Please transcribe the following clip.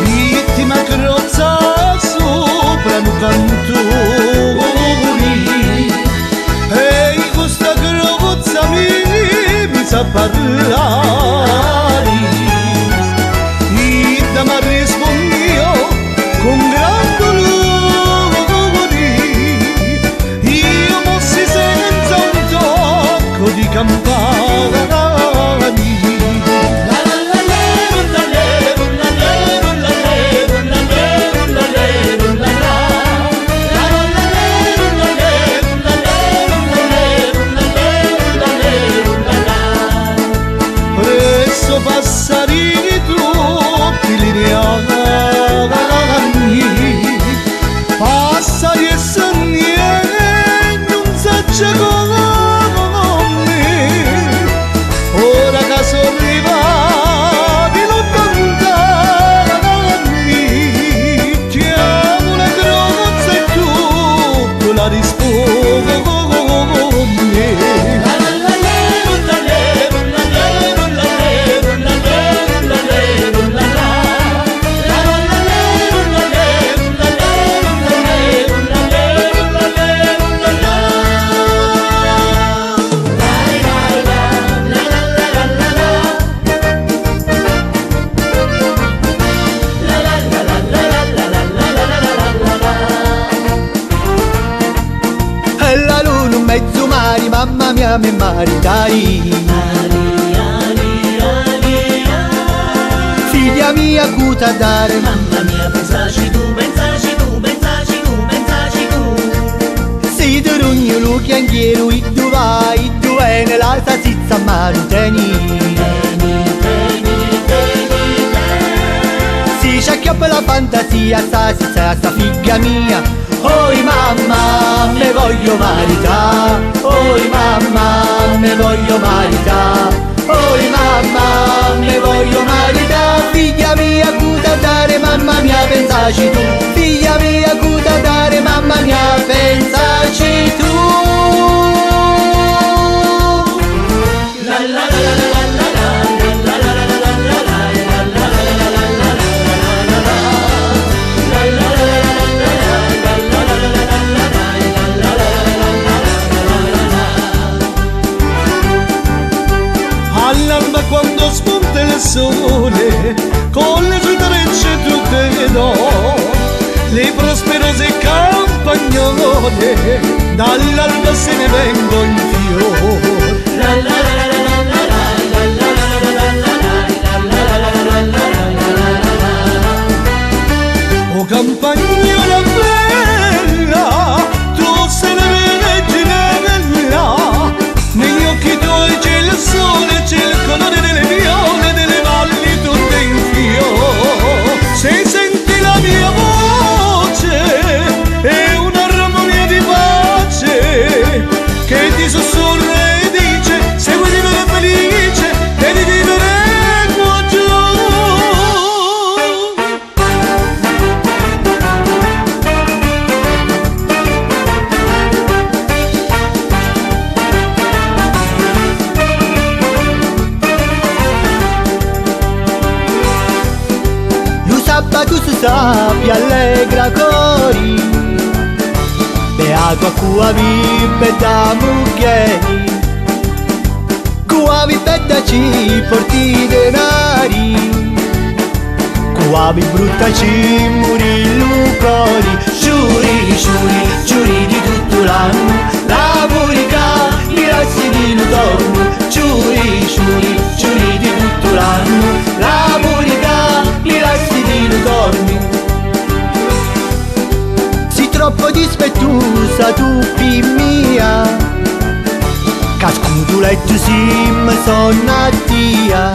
Vittima crozza sopra un cantoni e questa crozza mi sa parlare. E da mi rispondio con gran dolore, io mossi senza un tocco di campana. Passarini tutti lineari, passari e sogni non s'accia con me. Ora che sono arrivati lontani, chiamo la crozza e tu la rispondi. Mezzo mari, mamma mia, mi maritai. Figlia mia, cuta dare, Mamma mia, pensaci tu, pensaci tu, pensaci tu, pensaci tu. si dorugno lo chianghiero, e tu vai, tu è nella salsiccia maruteni. Si c'acchiappa la fantasia, sta figlia mia. Oi mamma, me voglio marità, oi mamma, me voglio marità, oi mamma, me voglio marità. Figlia mia, cuta dare, mamma mia, pensaci tu. Figlia mia, cuta dare, mamma mia, pensaci tu. La la la la la la la. All'alba quando spunta il sole, con le sue trecce tutte do, le prosperose campagnole, dall'alba se ne vengo in fiore. La la la la la la la la la. O campagnola bella, tu sei la reginella, negli occhi tuoi c'è il sole, c'è il colore delle viole, delle valli tutte in fiore. Se senti la mia voce è un'armonia di pace che ti sussurra e dice se vuoi vivere felice devi vivere qua giù. Tu si sappia allegra cori, beato a cua vive da mucchieri, cua vive da ci porti denari, cua vi brutta ci muri lucori. Giuri, giuri, giuri di tutto l'anno, la murica mi resti di nutorno. Giuri, giuri, giuri di tutto l'anno, la murica mi resti di nutorno. Si troppo dispettosa tu mia, cascuto letto sim sonna tia.